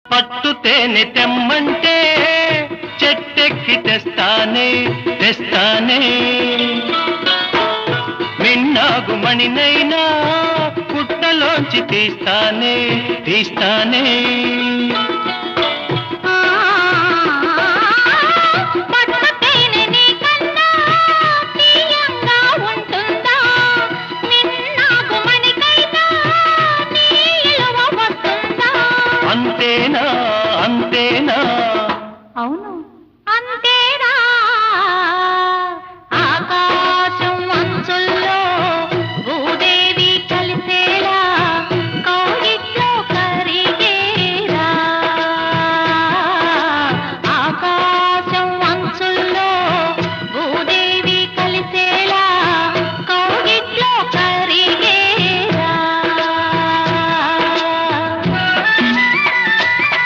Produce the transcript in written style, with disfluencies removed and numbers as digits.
పట్టు తేనె తెమ్మంటే చెట్టెక్కి తెస్తానే తెస్తానే మిన్నాగు మణినైనా పుట్టలోంచి తీస్తానే తీస్తానే అంతేనా అంతేనా అవును